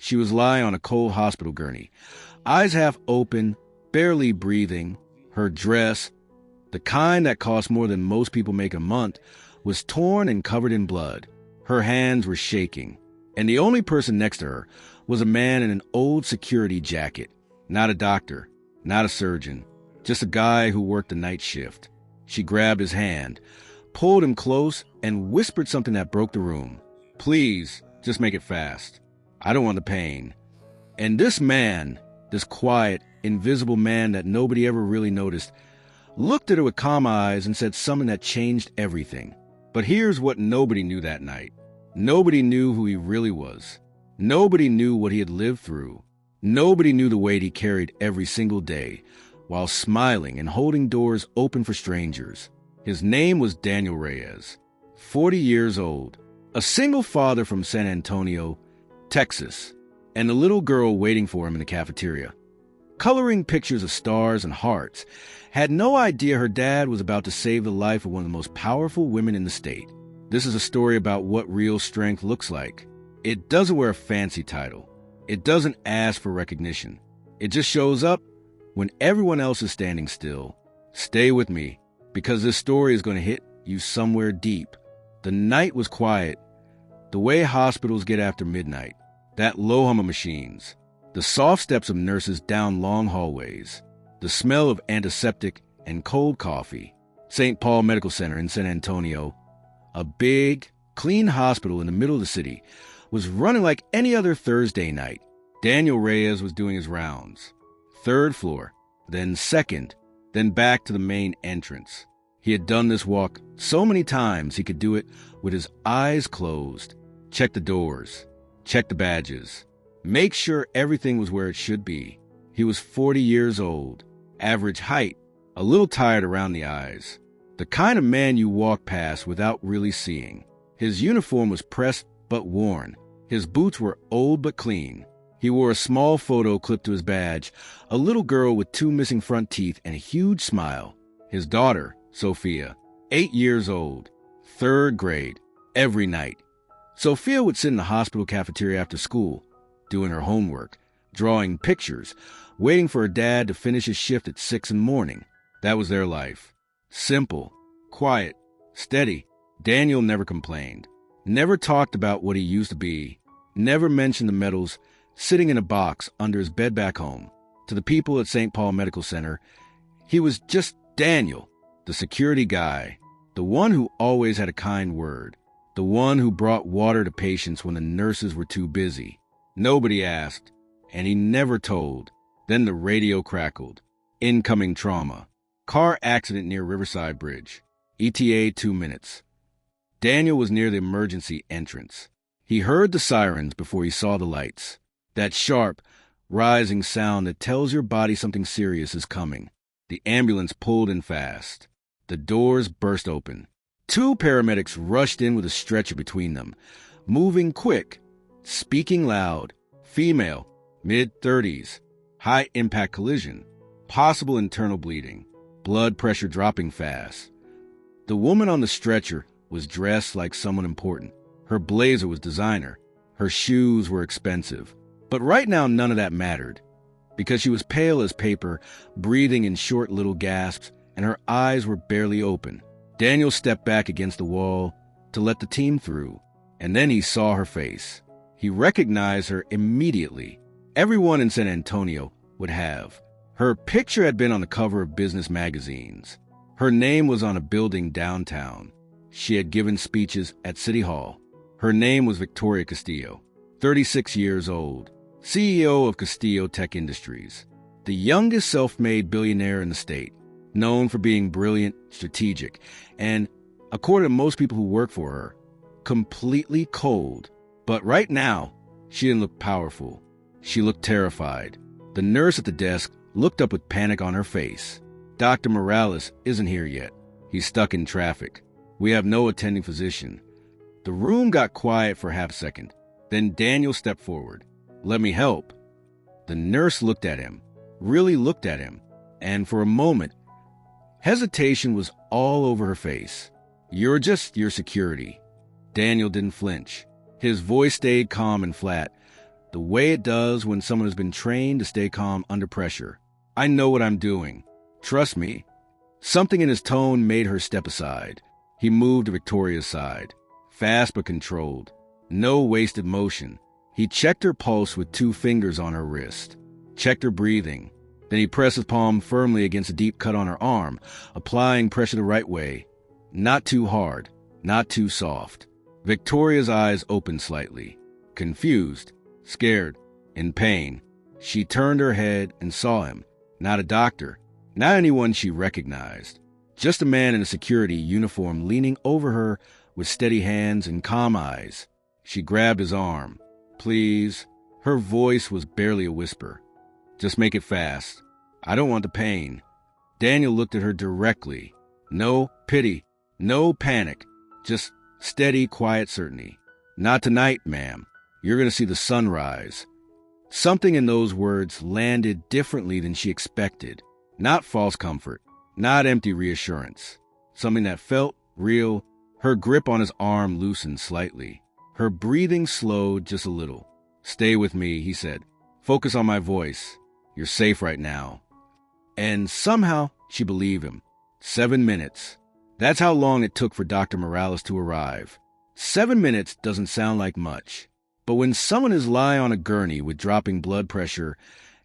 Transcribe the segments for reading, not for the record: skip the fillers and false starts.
She was lying on a cold hospital gurney, eyes half open, barely breathing. Her dress, the kind that costs more than most people make a month, was torn and covered in blood. Her hands were shaking, and the only person next to her was a man in an old security jacket. Not a doctor, not a surgeon, just a guy who worked the night shift. She grabbed his hand, pulled him close, and whispered something that broke the room. "Please, just make it fast. I don't want the pain." And this man, this quiet, invisible man that nobody ever really noticed, looked at her with calm eyes and said something that changed everything. But here's what nobody knew that night. Nobody knew who he really was. Nobody knew what he had lived through. Nobody knew the weight he carried every single day, while smiling and holding doors open for strangers. His name was Daniel Reyes, 40 years old, a single father from San Antonio, Texas, and a little girl waiting for him in the cafeteria, coloring pictures of stars and hearts, had no idea her dad was about to save the life of one of the most powerful women in the state. This is a story about what real strength looks like. It doesn't wear a fancy title. It doesn't ask for recognition. It just shows up when everyone else is standing still. Stay with me, because this story is going to hit you somewhere deep. The night was quiet, the way hospitals get after midnight, that low hum of machines, the soft steps of nurses down long hallways, the smell of antiseptic and cold coffee. St. Paul Medical Center in San Antonio, a big, clean hospital in the middle of the city, was running like any other Thursday night. Daniel Reyes was doing his rounds. Third floor, then second, then back to the main entrance. He had done this walk so many times he could do it with his eyes closed. Check the doors, check the badges, make sure everything was where it should be. He was 40 years old, average height, a little tired around the eyes. The kind of man you walk past without really seeing. His uniform was pressed but worn. His boots were old but clean. He wore a small photo clipped to his badge, a little girl with 2 missing front teeth and a huge smile. His daughter, Sophia, 8 years old, 3rd grade, every night. Sophia would sit in the hospital cafeteria after school, doing her homework, drawing pictures, waiting for her dad to finish his shift at 6 in the morning. That was their life. Simple, quiet, steady. Daniel never complained, never talked about what he used to be, never mentioned the medals sitting in a box under his bed back home. To the people at St. Paul Medical Center, he was just Daniel, the security guy, the one who always had a kind word, the one who brought water to patients when the nurses were too busy. Nobody asked, and he never told. Then the radio crackled. Incoming trauma. Car accident near Riverside Bridge. ETA 2 minutes. Daniel was near the emergency entrance. He heard the sirens before he saw the lights. That sharp, rising sound that tells your body something serious is coming. The ambulance pulled in fast. The doors burst open. 2 paramedics rushed in with a stretcher between them, moving quick, speaking loud. Female, mid-30s, high-impact collision, possible internal bleeding, blood pressure dropping fast. The woman on the stretcher was dressed like someone important. Her blazer was designer. Her shoes were expensive. But right now, none of that mattered, because she was pale as paper, breathing in short little gasps, and her eyes were barely open. Daniel stepped back against the wall to let the team through, and then he saw her face. He recognized her immediately. Everyone in San Antonio would have. Her picture had been on the cover of business magazines. Her name was on a building downtown. She had given speeches at City Hall. Her name was Victoria Castillo, 36 years old, CEO of Castillo Tech Industries, the youngest self-made billionaire in the state, known for being brilliant, strategic, and, according to most people who work for her, completely cold. But right now, she didn't look powerful. She looked terrified. The nurse at the desk looked up with panic on her face. "Dr. Morales isn't here yet. He's stuck in traffic. We have no attending physician." The room got quiet for half a second. Then Daniel stepped forward. "Let me help." The nurse looked at him, really looked at him, and for a moment, hesitation was all over her face. "You're just your security." Daniel didn't flinch. His voice stayed calm and flat. the way it does when someone has been trained to stay calm under pressure. I know what I'm doing. Trust me. Something in his tone made her step aside. He moved to Victoria's side, fast but controlled. No wasted motion. He checked her pulse with 2 fingers on her wrist, checked her breathing. Then he pressed his palm firmly against a deep cut on her arm, applying pressure the right way. Not too hard, not too soft. Victoria's eyes opened slightly, confused, scared, in pain. She turned her head and saw him. Not a doctor, not anyone she recognized. Just a man in a security uniform leaning over her with steady hands and calm eyes. She grabbed his arm. Please. Her voice was barely a whisper. Just make it fast. I don't want the pain. Daniel looked at her directly. No pity, no panic, just steady, quiet certainty. Not tonight, ma'am. You're going to see the sunrise. Something in those words landed differently than she expected. Not false comfort, not empty reassurance. Something that felt real. Her grip on his arm loosened slightly. Her breathing slowed just a little. Stay with me, he said. Focus on my voice. You're safe right now. And somehow she believed him. 7 minutes. That's how long it took for Dr. Morales to arrive. 7 minutes doesn't sound like much. But when someone is lying on a gurney with dropping blood pressure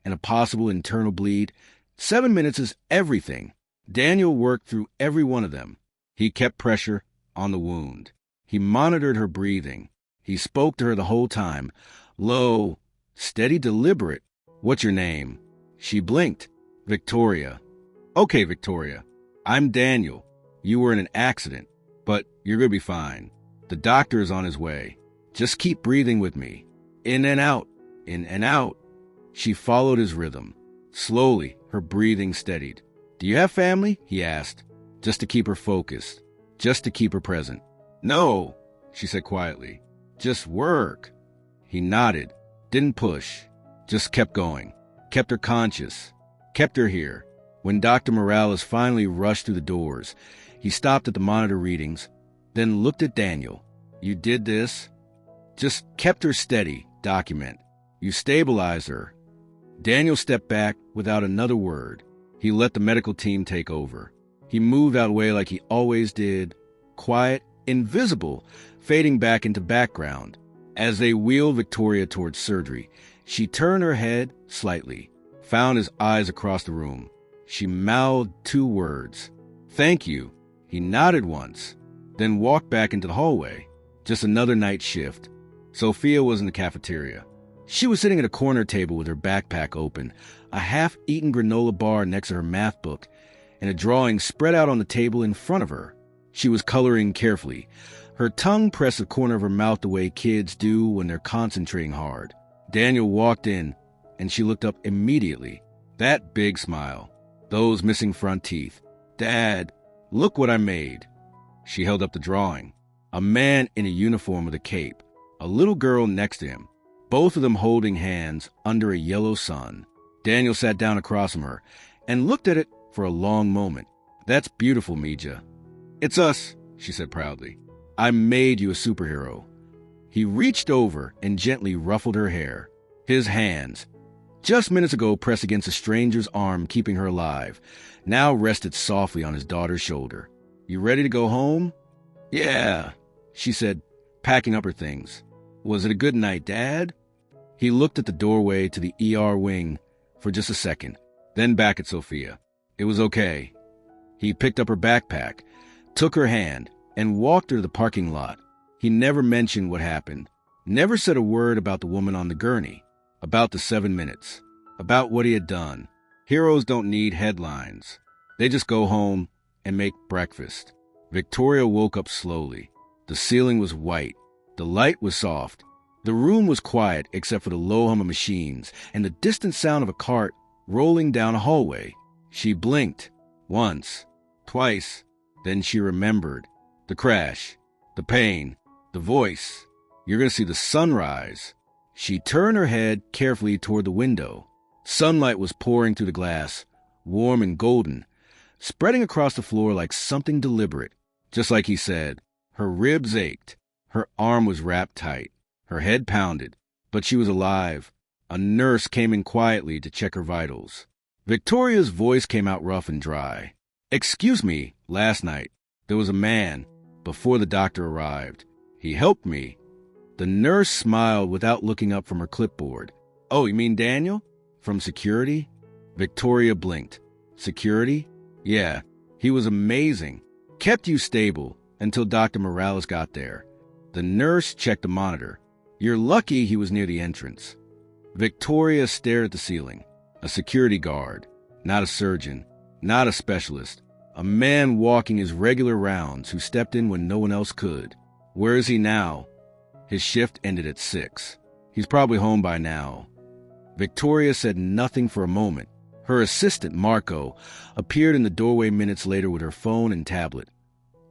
and a possible internal bleed, 7 minutes is everything. Daniel worked through every one of them. He kept pressure on the wound. He monitored her breathing. He spoke to her the whole time. Low, steady, deliberate. What's your name? She blinked. Victoria. Okay, Victoria. I'm Daniel. You were in an accident, but you're going to be fine. The doctor is on his way. Just keep breathing with me. In and out, in and out. She followed his rhythm. Slowly, her breathing steadied. Do you have family? He asked, just to keep her focused, just to keep her present. No, she said quietly. Just work. He nodded, didn't push, just kept going, kept her conscious, kept her here. When Dr. Morales finally rushed through the doors, he stopped at the monitor readings, then looked at Daniel. You did this? Just kept her steady, document. You stabilized her. Daniel stepped back without another word. He let the medical team take over. He moved out of the way like he always did, quiet, invisible, fading back into background. As they wheeled Victoria towards surgery, she turned her head slightly, found his eyes across the room. She mouthed 2 words. Thank you. He nodded once, then walked back into the hallway. Just another night shift. Sophia was in the cafeteria. She was sitting at a corner table with her backpack open, a half-eaten granola bar next to her math book, and a drawing spread out on the table in front of her. She was coloring carefully, her tongue pressed the corner of her mouth the way kids do when they're concentrating hard. Daniel walked in, and she looked up immediately. That big smile, those missing front teeth. Dad, look what I made. She held up the drawing. A man in a uniform with a cape, a little girl next to him, both of them holding hands under a yellow sun. Daniel sat down across from her and looked at it for a long moment. That's beautiful, Mija. It's us, she said proudly. I made you a superhero. He reached over and gently ruffled her hair. His hands, just minutes ago pressed against a stranger's arm keeping her alive, now rested softly on his daughter's shoulder. You ready to go home? Yeah, she said, packing up her things. Was it a good night, Dad? He looked at the doorway to the ER wing for just a second, then back at Sophia. It was okay. He picked up her backpack, took her hand, and walked her to the parking lot. He never mentioned what happened, never said a word about the woman on the gurney, about the 7 minutes, about what he had done. Heroes don't need headlines. They just go home and make breakfast. Victoria woke up slowly. The ceiling was white. The light was soft. The room was quiet except for the low hum of machines and the distant sound of a cart rolling down a hallway. She blinked. Once. Twice. Then she remembered. The crash. The pain. The voice. You're going to see the sunrise. She turned her head carefully toward the window. Sunlight was pouring through the glass, warm and golden, spreading across the floor like something deliberate. Just like he said, her ribs ached. Her arm was wrapped tight. Her head pounded. but she was alive. A nurse came in quietly to check her vitals. Victoria's voice came out rough and dry. "Excuse me, last night, there was a man, before the doctor arrived. He helped me." The nurse smiled without looking up from her clipboard. "Oh, you mean Daniel? From security?" Victoria blinked. "Security? Yeah, he was amazing. Kept you stable until Dr. Morales got there." The nurse checked the monitor. "You're lucky he was near the entrance." Victoria stared at the ceiling. A security guard, not a surgeon, not a specialist. A man walking his regular rounds who stepped in when no one else could. Where is he now? His shift ended at 6. He's probably home by now. Victoria said nothing for a moment. Her assistant, Marco, appeared in the doorway minutes later with her phone and tablet,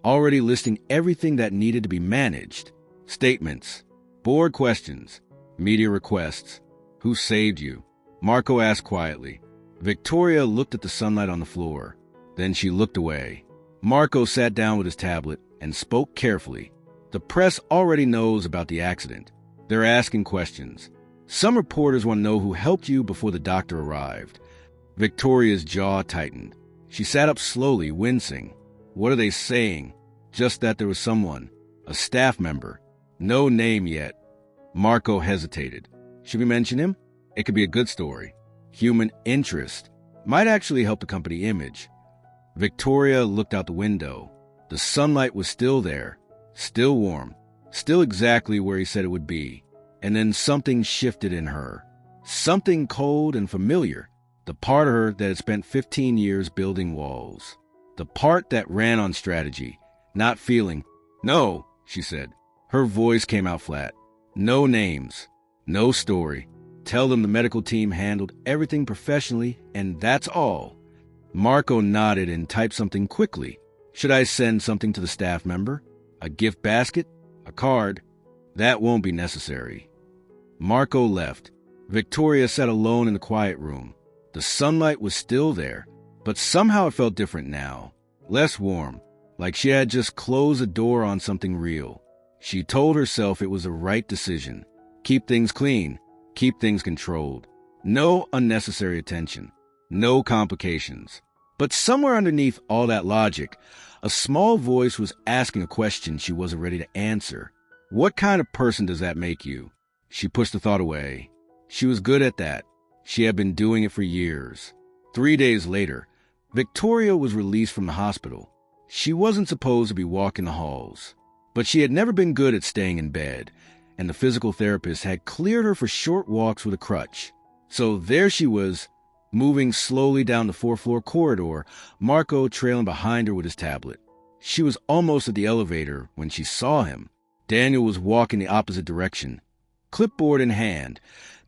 already listing everything that needed to be managed. Statements, board questions, media requests. "Who saved you?" Marco asked quietly. Victoria looked at the sunlight on the floor. Then she looked away. Marco sat down with his tablet and spoke carefully. "The press already knows about the accident. They're asking questions. Some reporters want to know who helped you before the doctor arrived." Victoria's jaw tightened. She sat up slowly, wincing. "What are they saying?" "Just that there was someone, a staff member. No name yet." Marco hesitated. "Should we mention him? It could be a good story. Human interest. Might actually help the company image." Victoria looked out the window. The sunlight was still there, still warm, still exactly where he said it would be. And then something shifted in her. Something cold and familiar. The part of her that had spent 15 years building walls. The part that ran on strategy, not feeling. "No," she said. Her voice came out flat. "No names. No story. Tell them the medical team handled everything professionally, and that's all." Marco nodded and typed something quickly. "Should I send something to the staff member? A gift basket? A card?" "That won't be necessary." Marco left. Victoria sat alone in the quiet room. The sunlight was still there, but somehow it felt different now. Less warm, like she had just closed a door on something real. She told herself it was the right decision. Keep things clean. Keep things controlled. No unnecessary attention. No complications. But somewhere underneath all that logic, a small voice was asking a question she wasn't ready to answer. What kind of person does that make you? She pushed the thought away. She was good at that. She had been doing it for years. 3 days later, Victoria was released from the hospital. She wasn't supposed to be walking the halls, but she had never been good at staying in bed, and the physical therapist had cleared her for short walks with a crutch. So there she was, moving slowly down the 4th-floor corridor, Marco trailing behind her with his tablet. She was almost at the elevator when she saw him. Daniel was walking the opposite direction, clipboard in hand,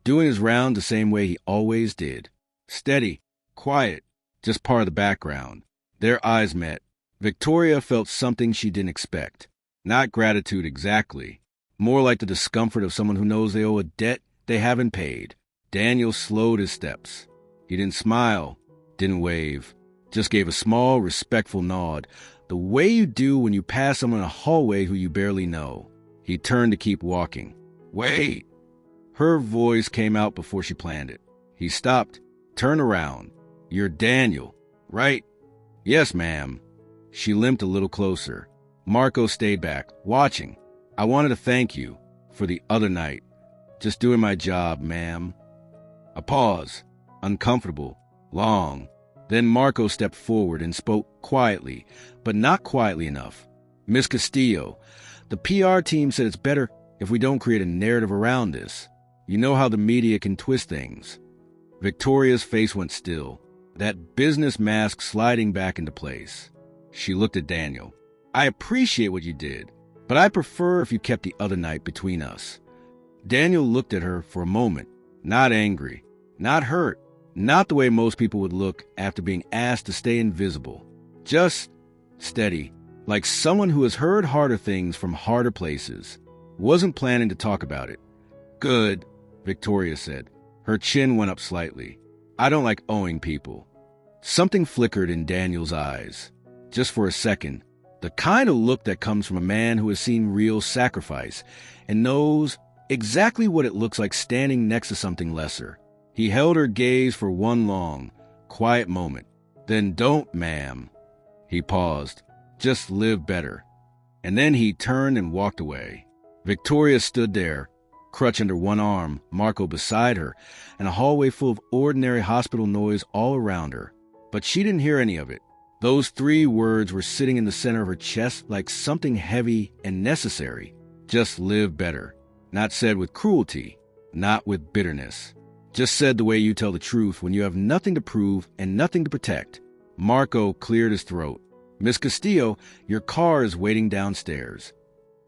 doing his round the same way he always did. Steady, quiet, just part of the background. Their eyes met. Victoria felt something she didn't expect. Not gratitude exactly. More like the discomfort of someone who knows they owe a debt they haven't paid. Daniel slowed his steps. He didn't smile, didn't wave, just gave a small, respectful nod, the way you do when you pass someone in a hallway who you barely know. He turned to keep walking. "Wait!" Her voice came out before she planned it. He stopped, turned around. "You're Daniel, right?" "Yes, ma'am." She limped a little closer. Marco stayed back, watching. "I wanted to thank you for the other night. Just doing my job, ma'am." A pause, uncomfortable, long. Then Marco stepped forward and spoke quietly, but not quietly enough. "Miss Castillo, the PR team said it's better if we don't create a narrative around this. You know how the media can twist things." Victoria's face went still, that business mask sliding back into place. She looked at Daniel. "I appreciate what you did, but I prefer if you kept the other night between us." Daniel looked at her for a moment, not angry, not hurt, not the way most people would look after being asked to stay invisible. Just steady, like someone who has heard harder things from harder places. Wasn't planning to talk about it. "Good," Victoria said. Her chin went up slightly. "I don't like owing people." Something flickered in Daniel's eyes. Just for a second. The kind of look that comes from a man who has seen real sacrifice and knows Exactly what it looks like standing next to something lesser. He held her gaze for one long, quiet moment. Then don't, ma'am. He paused. Just live better. And then he turned and walked away. Victoria stood there, crutch under one arm, Marco beside her, and a hallway full of ordinary hospital noise all around her. But she didn't hear any of it. Those 3 words were sitting in the center of her chest like something heavy and necessary. Just live better. Not said with cruelty, not with bitterness. Just said the way you tell the truth when you have nothing to prove and nothing to protect. Marco cleared his throat. Miss Castillo, your car is waiting downstairs.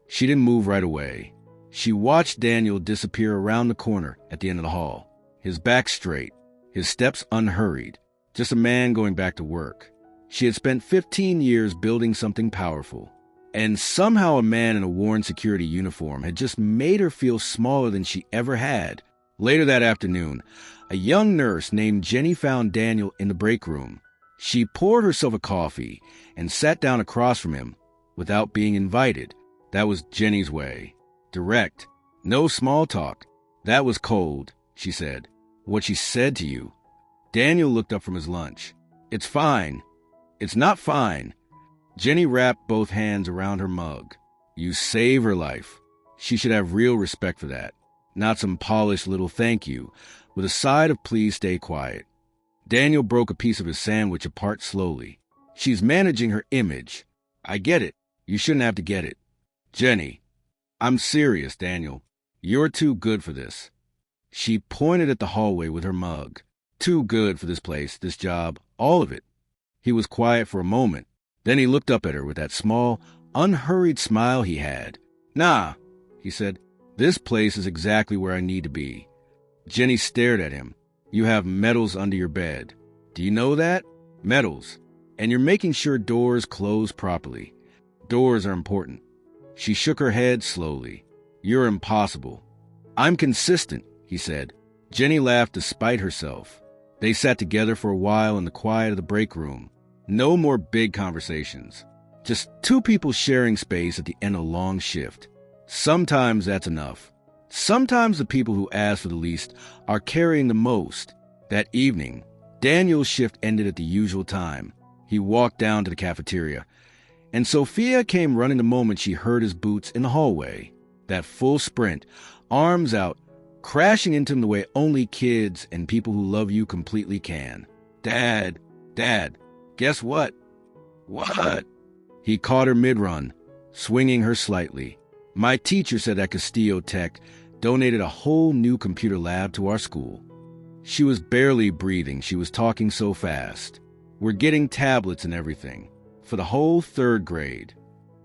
She didn't move right away. She watched Daniel disappear around the corner at the end of the hall. His back straight, his steps unhurried. Just a man going back to work. She had spent 15 years building something powerful. And somehow a man in a worn security uniform had just made her feel smaller than she ever had. Later that afternoon, a young nurse named Jenny found Daniel in the break room. She poured herself a coffee and sat down across from him without being invited. That was Jenny's way. Direct. No small talk. That was cold, she said. What she said to you. Daniel looked up from his lunch. It's fine. It's not fine. Jenny wrapped both hands around her mug. You saved her life. She should have real respect for that. Not some polished little thank you, with a side of please stay quiet. Daniel broke a piece of his sandwich apart slowly. She's managing her image. I get it. You shouldn't have to get it. Jenny. I'm serious, Daniel. You're too good for this. She pointed at the hallway with her mug. Too good for this place, this job, all of it. He was quiet for a moment. Then he looked up at her with that small, unhurried smile he had. Nah, he said. This place is exactly where I need to be. Jenny stared at him. You have medals under your bed. Do you know that? Medals. And you're making sure doors close properly. Doors are important. She shook her head slowly. You're impossible. I'm consistent, he said. Jenny laughed despite herself. They sat together for a while in the quiet of the break room. No more big conversations. Just 2 people sharing space at the end of a long shift. Sometimes that's enough. Sometimes the people who ask for the least are carrying the most. That evening, Daniel's shift ended at the usual time. He walked down to the cafeteria, and Sophia came running the moment she heard his boots in the hallway. That full sprint, arms out, crashing into him the way only kids and people who love you completely can. Dad, guess what? What? He caught her mid-run, swinging her slightly. My teacher said that Castillo Tech donated a whole new computer lab to our school. She was barely breathing. She was talking so fast. We're getting tablets and everything. For the whole 3rd grade.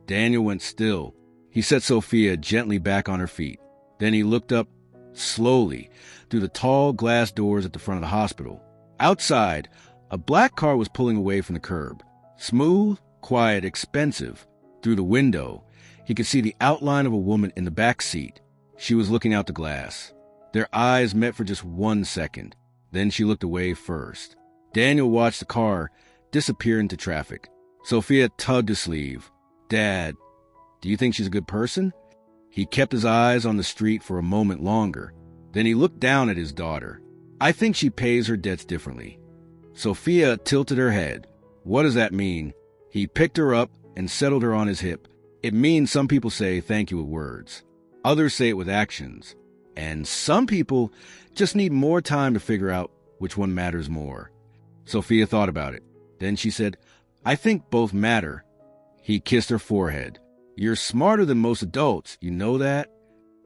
Daniel went still. He set Sophia gently back on her feet. Then he looked up, slowly, through the tall glass doors at the front of the hospital. Outside, a black car was pulling away from the curb. Smooth, quiet, expensive. Through the window, he could see the outline of a woman in the back seat. She was looking out the glass. Their eyes met for just 1 second. Then she looked away first. Daniel watched the car disappear into traffic. Sophia tugged his sleeve. Dad, do you think she's a good person? He kept his eyes on the street for a moment longer. Then he looked down at his daughter. I think she pays her debts differently. Sophia tilted her head. What does that mean? He picked her up and settled her on his hip. It means some people say thank you with words. Others say it with actions. And some people just need more time to figure out which one matters more. Sophia thought about it. Then she said, I think both matter. He kissed her forehead. You're smarter than most adults, you know that?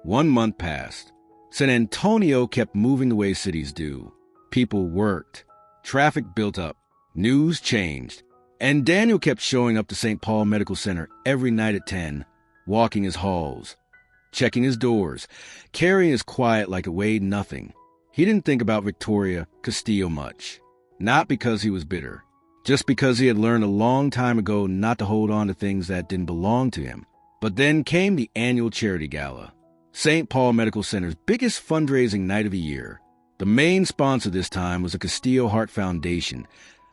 1 month passed. San Antonio kept moving the way cities do. People worked. Traffic built up. News changed. And Daniel kept showing up to St. Paul Medical Center every night at 10, walking his halls, checking his doors, carrying his quiet like it weighed nothing. He didn't think about Victoria Castillo much. Not because he was bitter. Just because he had learned a long time ago not to hold on to things that didn't belong to him. But then came the annual charity gala, St. Paul Medical Center's biggest fundraising night of the year. The main sponsor this time was the Castillo Heart Foundation,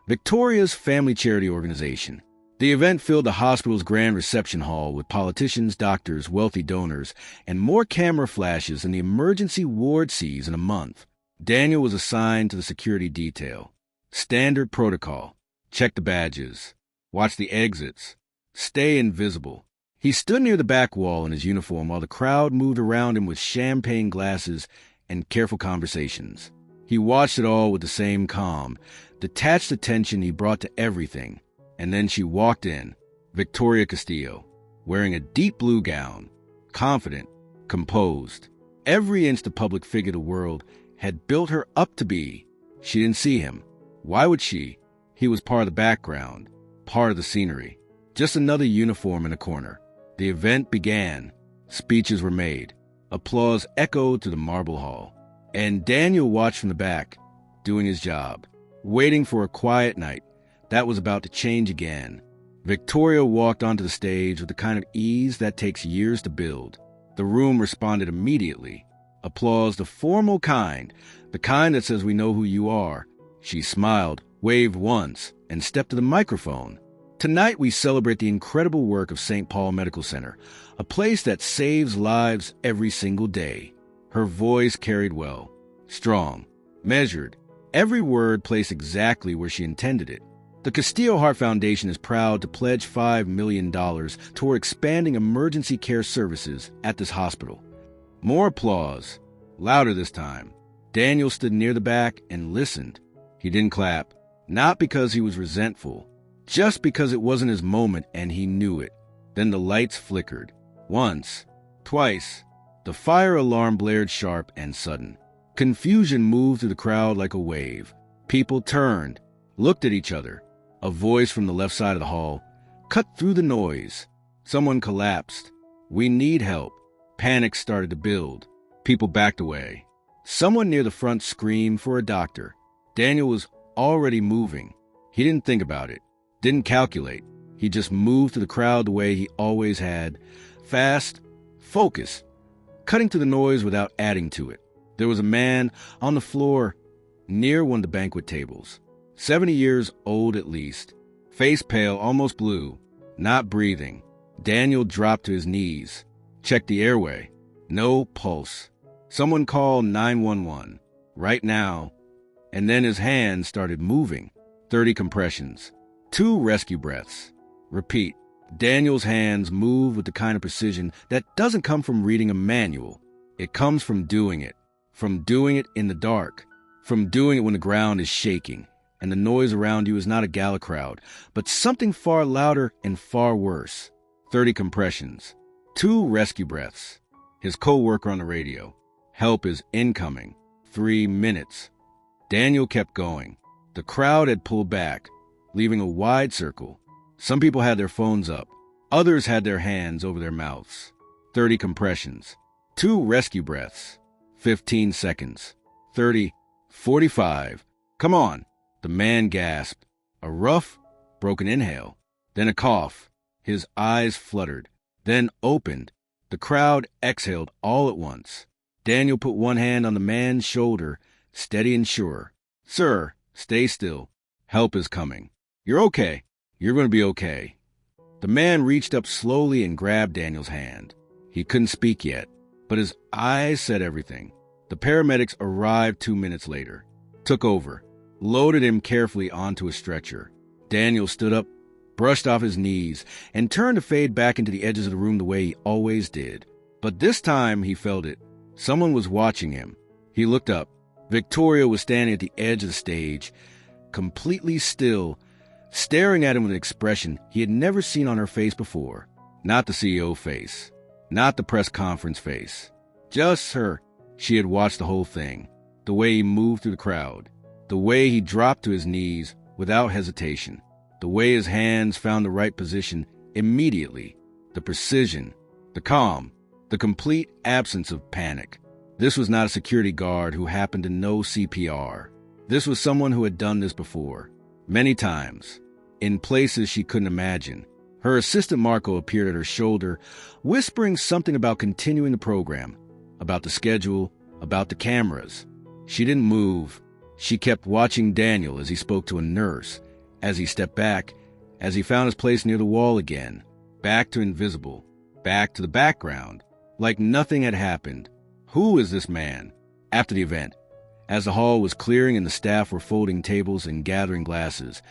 Victoria's family charity organization. The event filled the hospital's grand reception hall with politicians, doctors, wealthy donors, and more camera flashes than the emergency ward sees in a month. Daniel was assigned to the security detail. Standard protocol. Check the badges. Watch the exits. Stay invisible. He stood near the back wall in his uniform while the crowd moved around him with champagne glasses and careful conversations. He watched it all with the same calm, detached attention he brought to everything. And then she walked in, Victoria Castillo, wearing a deep blue gown, confident, composed. Every inch the public figure the world had built her up to be. She didn't see him. Why would she? He was part of the background, part of the scenery. Just another uniform in a corner. The event began. Speeches were made. Applause echoed through the marble hall. And Daniel watched from the back, doing his job, waiting for a quiet night that was about to change again. Victoria walked onto the stage with the kind of ease that takes years to build. The room responded immediately. Applause, the formal kind, the kind that says we know who you are. She smiled, waved once, and stepped to the microphone. Tonight we celebrate the incredible work of St. Paul Medical Center, a place that saves lives every single day. Her voice carried well, strong, measured, every word placed exactly where she intended it. The Castillo Heart Foundation is proud to pledge $5 million toward expanding emergency care services at this hospital. More applause, louder this time. Daniel stood near the back and listened. He didn't clap, not because he was resentful, just because it wasn't his moment and he knew it. Then the lights flickered. Once, twice. The fire alarm blared sharp and sudden. Confusion moved through the crowd like a wave. People turned, looked at each other. A voice from the left side of the hall cut through the noise. Someone collapsed. We need help. Panic started to build. People backed away. Someone near the front screamed for a doctor. Daniel was already moving. He didn't think about it, didn't calculate. He just moved through the crowd the way he always had. Fast, focus, cutting through the noise without adding to it. There was a man on the floor near one of the banquet tables. 70 years old at least, face pale, almost blue, not breathing. Daniel dropped to his knees, checked the airway. No pulse. Someone called 911, right now. And then his hands started moving. 30 compressions, 2 rescue breaths. Repeat. Daniel's hands move with the kind of precision that doesn't come from reading a manual. It comes from doing it in the dark, from doing it when the ground is shaking. And the noise around you is not a gala crowd, but something far louder and far worse. 30 compressions, 2 rescue breaths. His co-worker on the radio. Help is incoming. 3 minutes. Daniel kept going. The crowd had pulled back, leaving a wide circle. Some people had their phones up. Others had their hands over their mouths. 30 compressions, 2 rescue breaths. 15 seconds. 30, 45. Come on. The man gasped. A rough, broken inhale. Then a cough. His eyes fluttered. Then opened. The crowd exhaled all at once. Daniel put one hand on the man's shoulder, steady and sure. Sir, stay still. Help is coming. You're okay. You're going to be okay. The man reached up slowly and grabbed Daniel's hand. He couldn't speak yet, but his eyes said everything. The paramedics arrived 2 minutes later, took over, loaded him carefully onto a stretcher. Daniel stood up, brushed off his knees, and turned to fade back into the edges of the room the way he always did. But this time he felt it. Someone was watching him. He looked up. Victoria was standing at the edge of the stage, completely still, staring at him with an expression he had never seen on her face before. Not the CEO face, not the press conference face, just her. She had watched the whole thing, the way he moved through the crowd, the way he dropped to his knees without hesitation, the way his hands found the right position immediately, the precision, the calm, the complete absence of panic. This was not a security guard who happened to know CPR. This was someone who had done this before, many times, in places she couldn't imagine. Her assistant Marco appeared at her shoulder, whispering something about continuing the program, about the schedule, about the cameras. She didn't move. She kept watching Daniel as he spoke to a nurse, as he stepped back, as he found his place near the wall again, back to invisible, back to the background, like nothing had happened. Who is this man? After the event, as the hall was clearing and the staff were folding tables and gathering glasses,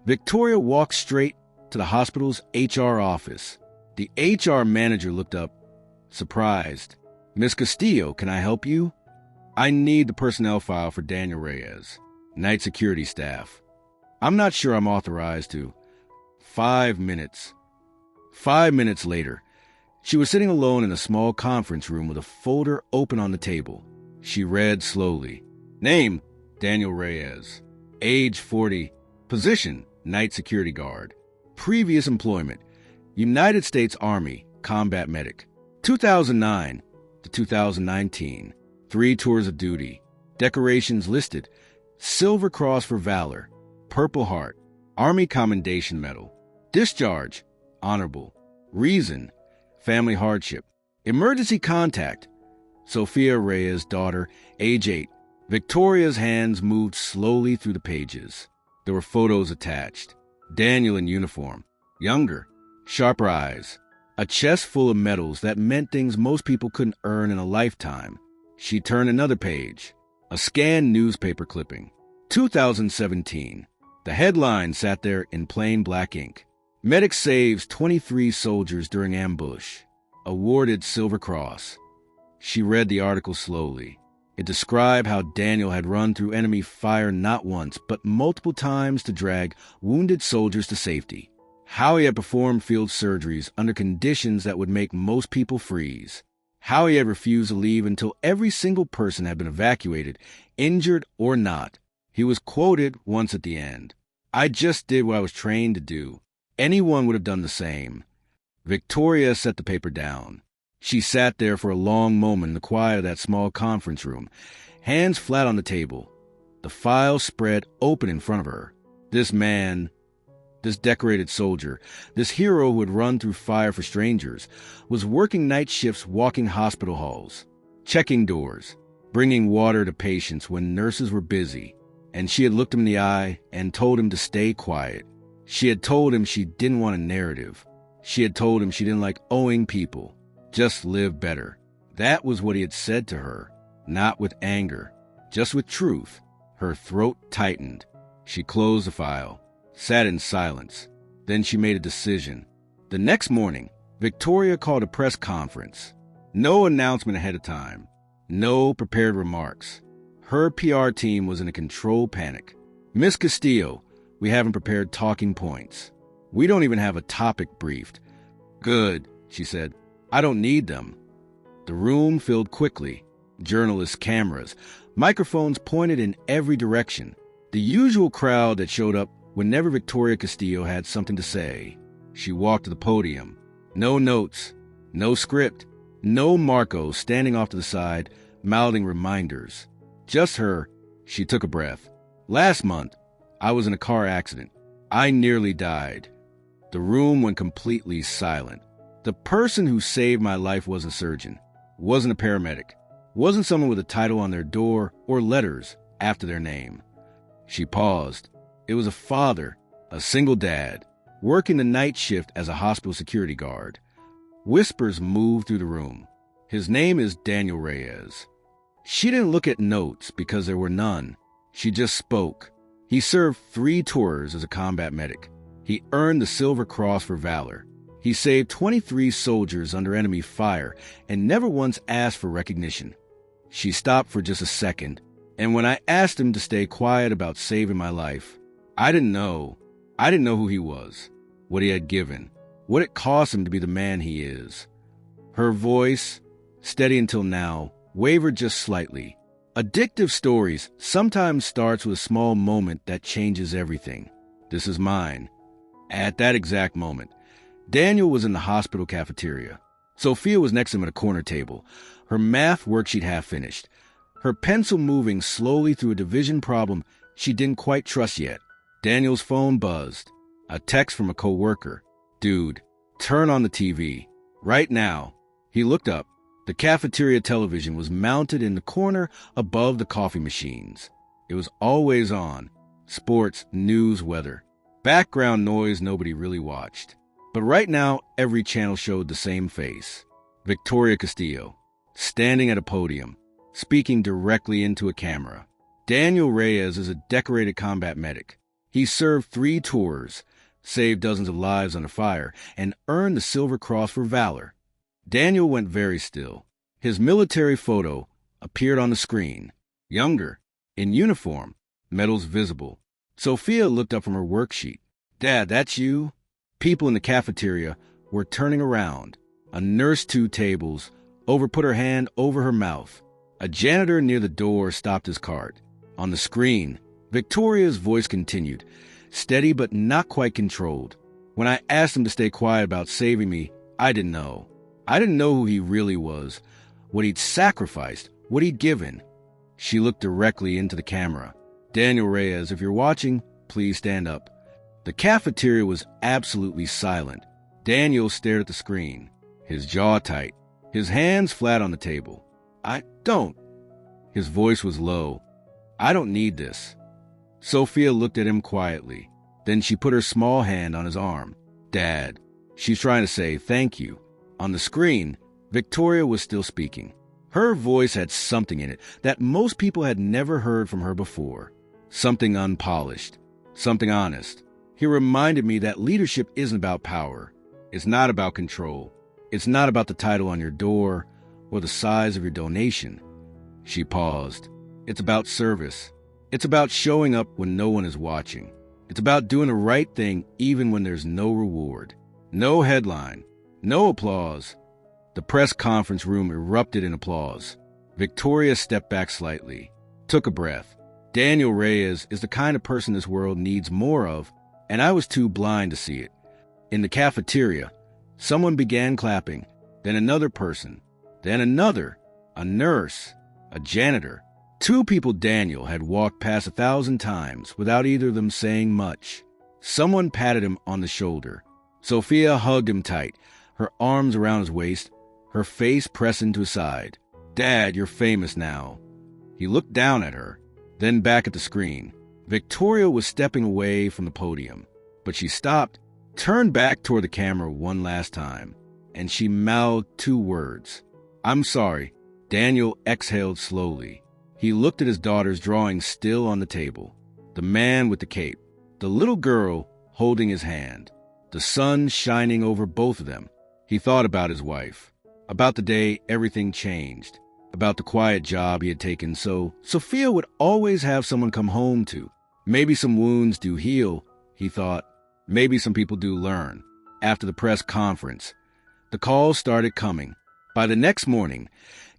Victoria walked straight to the hospital's HR office. The HR manager looked up, surprised. "Miss Castillo, can I help you?" "I need the personnel file for Daniel Reyes, night security staff." "I'm not sure I'm authorized to." 5 minutes. 5 minutes later, she was sitting alone in a small conference room with a folder open on the table. She read slowly. Name, Daniel Reyes. Age, 40. Position, night security guard. Previous employment, United States Army, combat medic. 2009 to 2019. 3 tours of duty. Decorations listed: Silver Cross for Valor, Purple Heart, Army Commendation Medal. Discharge, honorable. Reason, family hardship. Emergency contact, Sophia Reyes, daughter, age 8. Victoria's hands moved slowly through the pages. There were photos attached. Daniel in uniform, younger, sharper eyes, a chest full of medals that meant things most people couldn't earn in a lifetime. She turned another page, a scanned newspaper clipping. 2017. The headline sat there in plain black ink. Medic saves 23 soldiers during ambush. Awarded Silver Cross. She read the article slowly. It described how Daniel had run through enemy fire not once, but multiple times to drag wounded soldiers to safety. How he had performed field surgeries under conditions that would make most people freeze. How he had refused to leave until every single person had been evacuated, injured or not. He was quoted once at the end. "I just did what I was trained to do. Anyone would have done the same." Victoria set the paper down. She sat there for a long moment in the quiet of that small conference room, hands flat on the table. The file spread open in front of her. This man, this decorated soldier, this hero who had run through fire for strangers, was working night shifts walking hospital halls, checking doors, bringing water to patients when nurses were busy. And she had looked him in the eye and told him to stay quiet. She had told him she didn't want a narrative. She had told him she didn't like owing people. Just live better. That was what he had said to her, not with anger, just with truth. Her throat tightened. She closed the file, sat in silence. Then she made a decision. The next morning, Victoria called a press conference. No announcement ahead of time. No prepared remarks. Her PR team was in a controlled panic. "Miss Castillo, we haven't prepared talking points. We don't even have a topic briefed." "Good," she said. "I don't need them." The room filled quickly. Journalists, cameras, microphones pointed in every direction. The usual crowd that showed up whenever Victoria Castillo had something to say. She walked to the podium. No notes, no script, no Marco standing off to the side, mouthing reminders. Just her. She took a breath. "Last month, I was in a car accident. I nearly died." The room went completely silent. The person who saved my life wasn't a surgeon, wasn't a paramedic, wasn't someone with a title on their door or letters after their name. She paused. It was a father, a single dad, working the night shift as a hospital security guard. Whispers moved through the room. "His name is Daniel Reyes." She didn't look at notes because there were none. She just spoke. He served 3 tours as a combat medic. He earned the Silver Cross for Valor. He saved 23 soldiers under enemy fire and never once asked for recognition. She stopped for just a second, and when I asked him to stay quiet about saving my life, I didn't know. I didn't know who he was, what he had given, what it cost him to be the man he is. Her voice, steady until now, wavered just slightly. Addictive stories sometimes starts with a small moment that changes everything. This is mine. At that exact moment, Daniel was in the hospital cafeteria. Sophia was next to him at a corner table, her math worksheet half finished, her pencil moving slowly through a division problem she didn't quite trust yet. Daniel's phone buzzed. A text from a coworker. "Dude, turn on the TV. Right now." He looked up. The cafeteria television was mounted in the corner above the coffee machines. It was always on. Sports, news, weather. Background noise nobody really watched. But right now, every channel showed the same face. Victoria Castillo, standing at a podium, speaking directly into a camera. Daniel Reyes is a decorated combat medic. He served 3 tours, saved dozens of lives under fire, and earned the Silver Cross for valor. Daniel went very still. His military photo appeared on the screen. Younger, in uniform, medals visible. Sophia looked up from her worksheet. "Dad, that's you?" People in the cafeteria were turning around. A nurse 2 tables over put her hand over her mouth. A janitor near the door stopped his cart. On the screen, Victoria's voice continued, steady but not quite controlled. "When I asked him to stay quiet about saving me, I didn't know. I didn't know who he really was, what he'd sacrificed, what he'd given." She looked directly into the camera. "Daniel Reyes, if you're watching, please stand up." The cafeteria was absolutely silent. Daniel stared at the screen, his jaw tight, his hands flat on the table. "I don't." His voice was low. "I don't need this." Sophia looked at him quietly. Then she put her small hand on his arm. "Dad." She's trying to say thank you. On the screen, Victoria was still speaking. Her voice had something in it that most people had never heard from her before. Something unpolished. Something honest. He reminded me that leadership isn't about power. It's not about control. It's not about the title on your door or the size of your donation. She paused. It's about service. It's about showing up when no one is watching. It's about doing the right thing even when there's no reward. No headline. No applause. The press conference room erupted in applause. Victoria stepped back slightly, took a breath. Daniel Reyes is the kind of person this world needs more of, and I was too blind to see it. In the cafeteria, someone began clapping, then another person, then another, a nurse, a janitor. 2 people Daniel had walked past 1,000 times without either of them saying much. Someone patted him on the shoulder. Sophia hugged him tight, her arms around his waist, her face pressing to his side. "Dad, you're famous now." He looked down at her, then back at the screen. Victoria was stepping away from the podium, but she stopped, turned back toward the camera one last time, and she mouthed 2 words. "I'm sorry." Daniel exhaled slowly. He looked at his daughter's drawing still on the table. The man with the cape, the little girl holding his hand, the sun shining over both of them. He thought about his wife, about the day everything changed, about the quiet job he had taken so Sophia would always have someone come home to. Maybe some wounds do heal, he thought. Maybe some people do learn. After the press conference, the calls started coming. By the next morning,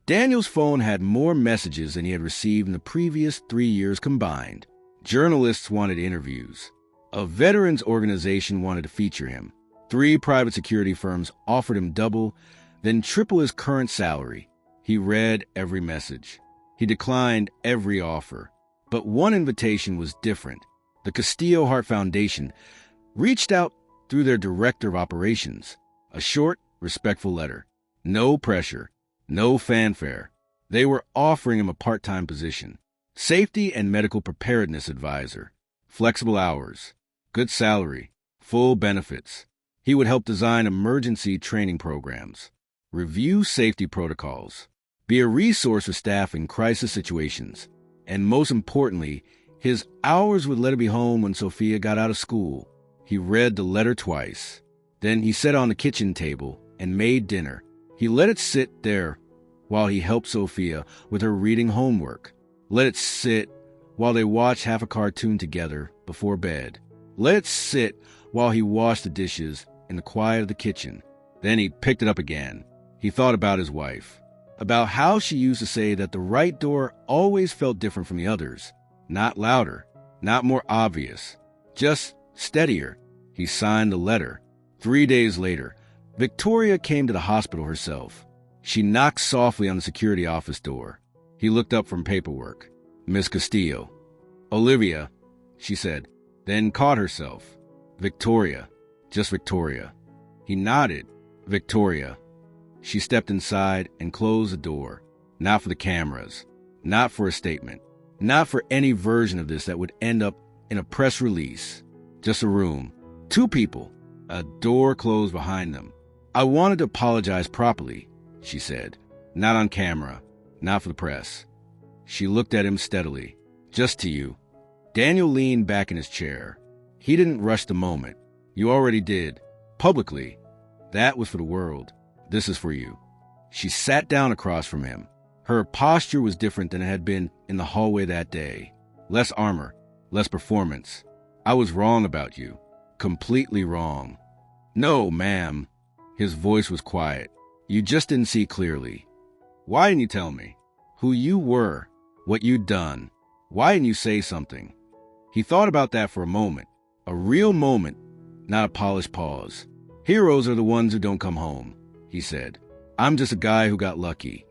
Daniel's phone had more messages than he had received in the previous 3 years combined. Journalists wanted interviews. A veterans organization wanted to feature him. 3 private security firms offered him double, then triple his current salary. He read every message. He declined every offer. But one invitation was different. The Castillo Heart Foundation reached out through their director of operations. A short, respectful letter. No pressure. No fanfare. They were offering him a part-time position. Safety and medical preparedness advisor. Flexible hours. Good salary. Full benefits. He would help design emergency training programs. Review safety protocols. Be a resource for staff in crisis situations. And most importantly, his hours would let her be home when Sophia got out of school. He read the letter twice. Then he sat on the kitchen table and made dinner. He let it sit there while he helped Sophia with her reading homework. Let it sit while they watched half a cartoon together before bed. Let it sit while he washed the dishes in the quiet of the kitchen. Then he picked it up again. He thought about his wife, about how she used to say that the right door always felt different from the others. Not louder, not more obvious, just steadier. He signed the letter. 3 days later, Victoria came to the hospital herself. She knocked softly on the security office door. He looked up from paperwork. "Miss Castillo." "Olivia," she said, then caught herself. "Victoria, just Victoria." He nodded. "Victoria." She stepped inside and closed the door. Not for the cameras. Not for a statement. Not for any version of this that would end up in a press release. Just a room. 2 people. A door closed behind them. I wanted to apologize properly, she said. Not on camera. Not for the press. She looked at him steadily. Just to you. Daniel leaned back in his chair. He didn't rush the moment. You already did. Publicly. That was for the world. This is for you. She sat down across from him. Her posture was different than it had been in the hallway that day. Less armor. Less performance. I was wrong about you. Completely wrong. No, ma'am. His voice was quiet. You just didn't see clearly. Why didn't you tell me? Who you were. What you'd done. Why didn't you say something? He thought about that for a moment. A real moment, not a polished pause. Heroes are the ones who don't come home, he said. I'm just a guy who got lucky.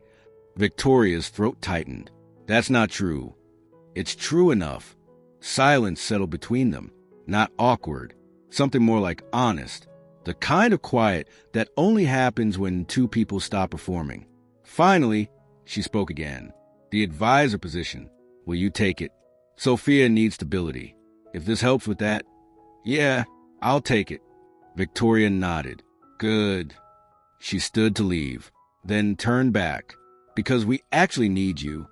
Victoria's throat tightened. That's not true. It's true enough. Silence settled between them. Not awkward. Something more like honest. The kind of quiet that only happens when 2 people stop performing. Finally, she spoke again. The advisor position. Will you take it? Sophia needs stability. If this helps with that, yeah, I'll take it. Victoria nodded. Good. She stood to leave, then turned back. Because we actually need you.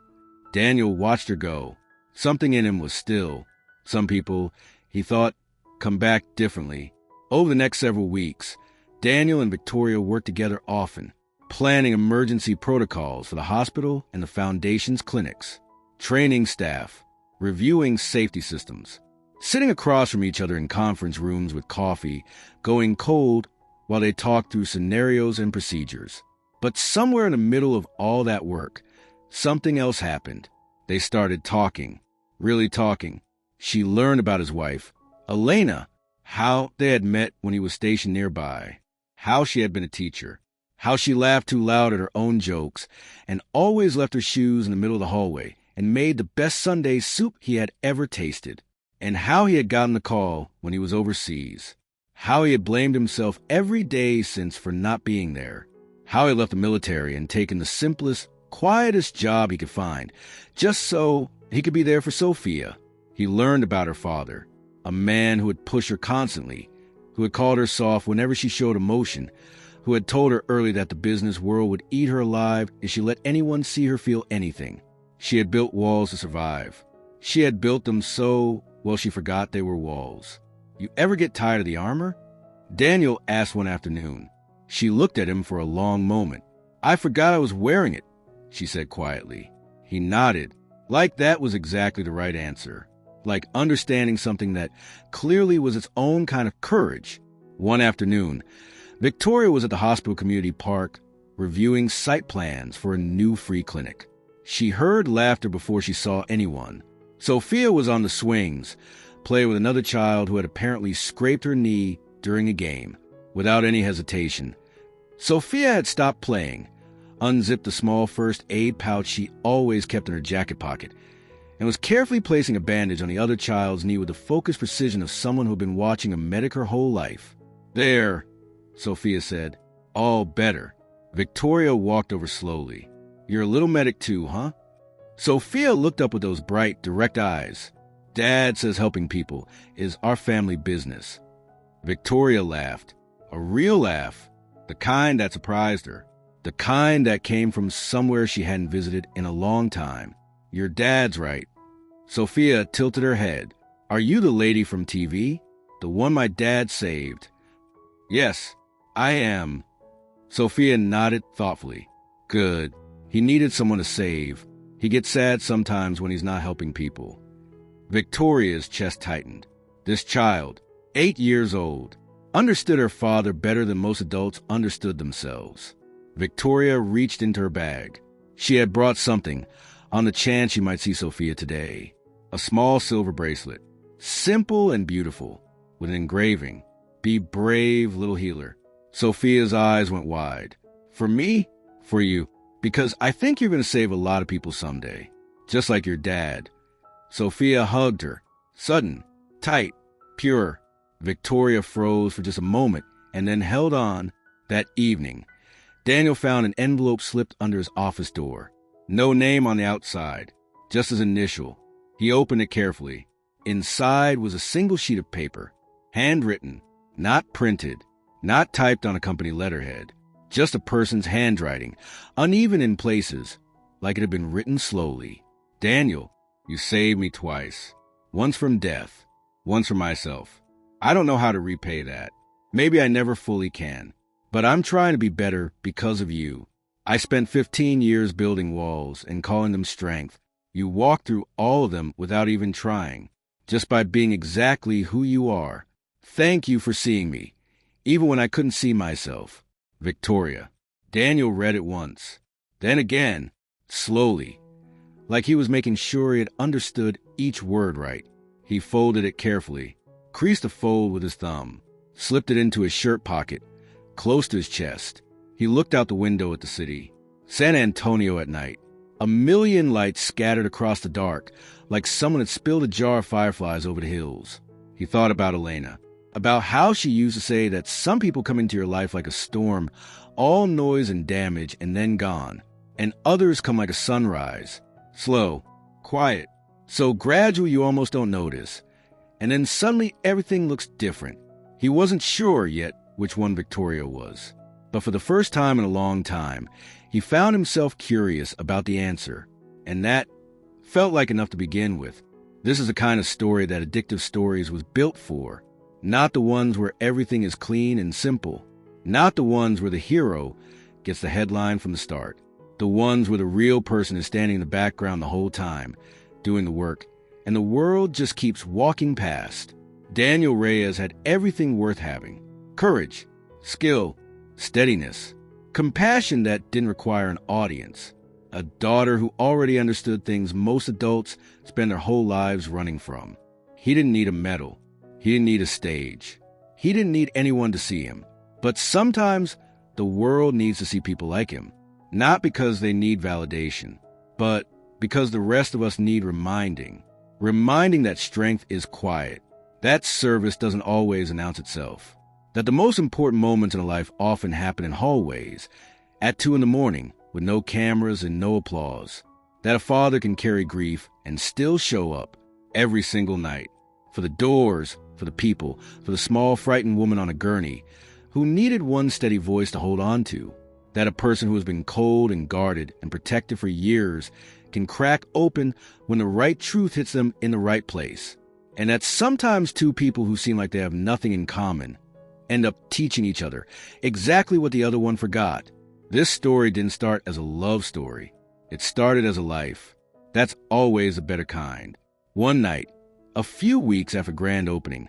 Daniel watched her go. Something in him was still. Some people, he thought, come back differently. Over the next several weeks, Daniel and Victoria worked together often, planning emergency protocols for the hospital and the foundation's clinics, training staff, reviewing safety systems, sitting across from each other in conference rooms with coffee, going cold while they talked through scenarios and procedures. But somewhere in the middle of all that work, something else happened. They started talking, really talking. She learned about his wife, Elena, how they had met when he was stationed nearby, how she had been a teacher, how she laughed too loud at her own jokes and always left her shoes in the middle of the hallway and made the best Sunday soup he had ever tasted, and how he had gotten the call when he was overseas, how he had blamed himself every day since for not being there, how he left the military and taken the simplest, quietest job he could find, just so he could be there for Sophia. He learned about her father, a man who would push her constantly, who had called her soft whenever she showed emotion, who had told her early that the business world would eat her alive if she let anyone see her feel anything. She had built walls to survive. She had built them so, well, she forgot they were walls. You ever get tired of the armor? Daniel asked one afternoon. She looked at him for a long moment. I forgot I was wearing it, she said quietly. He nodded, like that was exactly the right answer, like understanding something that clearly was its own kind of courage. One afternoon, Victoria was at the hospital community park reviewing site plans for a new free clinic. She heard laughter before she saw anyone. Sophia was on the swings, playing with another child who had apparently scraped her knee during a game. Without any hesitation, Sophia had stopped playing, unzipped the small first aid pouch she always kept in her jacket pocket, and was carefully placing a bandage on the other child's knee with the focused precision of someone who had been watching a medic her whole life. There, Sophia said. All better. Victoria walked over slowly. You're a little medic too, huh? Sophia looked up with those bright, direct eyes. Dad says helping people is our family business. Victoria laughed. A real laugh. The kind that surprised her. The kind that came from somewhere she hadn't visited in a long time. Your dad's right. Sophia tilted her head. Are you the lady from TV? The one my dad saved? Yes, I am. Sophia nodded thoughtfully. Good. He needed someone to save. He gets sad sometimes when he's not helping people. Victoria's chest tightened. This child, 8 years old, understood her father better than most adults understood themselves. Victoria reached into her bag. She had brought something, on the chance she might see Sophia today. A small silver bracelet. Simple and beautiful, with an engraving. Be brave, little healer. Sophia's eyes went wide. For me? For you. Because I think you're going to save a lot of people someday. Just like your dad. Sophia hugged her. Sudden, tight, pure. Victoria froze for just a moment and then held on. That evening, Daniel found an envelope slipped under his office door. No name on the outside, just his initial. He opened it carefully. Inside was a single sheet of paper. Handwritten, not printed, not typed on a company letterhead. Just a person's handwriting, uneven in places, like it had been written slowly. Daniel, you saved me twice. Once from death, once from myself. I don't know how to repay that. Maybe I never fully can. But I'm trying to be better because of you. I spent 15 years building walls and calling them strength. You walked through all of them without even trying, just by being exactly who you are. Thank you for seeing me, even when I couldn't see myself. Victoria. Daniel read it once, then again, slowly, like he was making sure he had understood each word right. He folded it carefully, creased a fold with his thumb, slipped it into his shirt pocket, close to his chest. He looked out the window at the city. San Antonio at night. A million lights scattered across the dark, like someone had spilled a jar of fireflies over the hills. He thought about Elena, about how she used to say that some people come into your life like a storm, all noise and damage and then gone, and others come like a sunrise, slow, quiet, so gradual you almost don't notice, and then suddenly everything looks different. He wasn't sure yet which one Victoria was, but for the first time in a long time, he found himself curious about the answer, and that felt like enough to begin with. This is the kind of story that Addictive Stories was built for. Not the ones where everything is clean and simple. Not the ones where the hero gets the headline from the start. The ones where the real person is standing in the background the whole time, doing the work, and the world just keeps walking past. Daniel Reyes had everything worth having. Courage, skill, steadiness, compassion that didn't require an audience. A daughter who already understood things most adults spend their whole lives running from. He didn't need a medal. He didn't need a stage. He didn't need anyone to see him. But sometimes the world needs to see people like him. Not because they need validation, but because the rest of us need reminding. Reminding that strength is quiet. That service doesn't always announce itself. That the most important moments in a life often happen in hallways, at 2 a.m, with no cameras and no applause. That a father can carry grief and still show up every single night. For the doors, for the people, for the small frightened woman on a gurney who needed one steady voice to hold on to. That a person who has been cold and guarded and protected for years can crack open when the right truth hits them in the right place. And that sometimes two people who seem like they have nothing in common end up teaching each other exactly what the other one forgot. This story didn't start as a love story. It started as a life. That's always a better kind. One night, a few weeks after grand opening,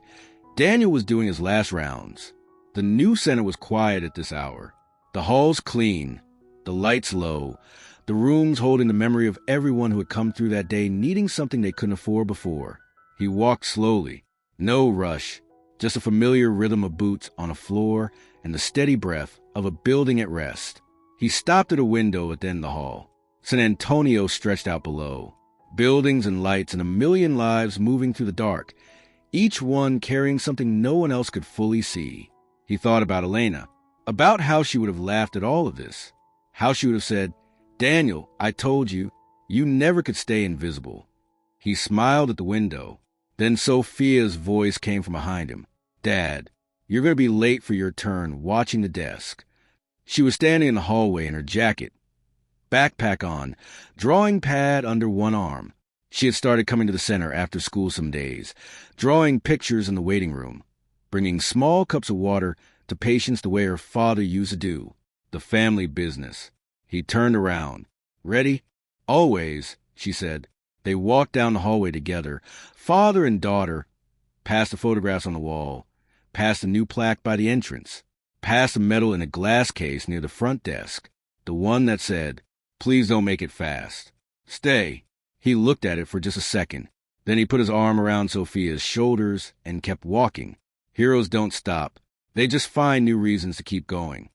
Daniel was doing his last rounds. The new center was quiet at this hour. The halls clean, the lights low, the rooms holding the memory of everyone who had come through that day needing something they couldn't afford before. He walked slowly, no rush, just a familiar rhythm of boots on a floor and the steady breath of a building at rest. He stopped at a window at the end of the hall. San Antonio stretched out below. Buildings and lights and a million lives moving through the dark, each one carrying something no one else could fully see. He thought about Elena, about how she would have laughed at all of this, how she would have said, "Daniel, I told you, you never could stay invisible." He smiled at the window. Then Sophia's voice came from behind him. "Dad, you're going to be late for your turn watching the desk." She was standing in the hallway in her jacket, backpack on, drawing pad under one arm. She had started coming to the center after school some days, drawing pictures in the waiting room, bringing small cups of water to patients the way her father used to do, the family business. He turned around. "Ready?" "Always," she said. They walked down the hallway together, father and daughter, past the photographs on the wall, past the new plaque by the entrance, past a medal in a glass case near the front desk, the one that said, "Please don't make it fast. Stay." He looked at it for just a second. Then he put his arm around Sophia's shoulders and kept walking. Heroes don't stop. They just find new reasons to keep going.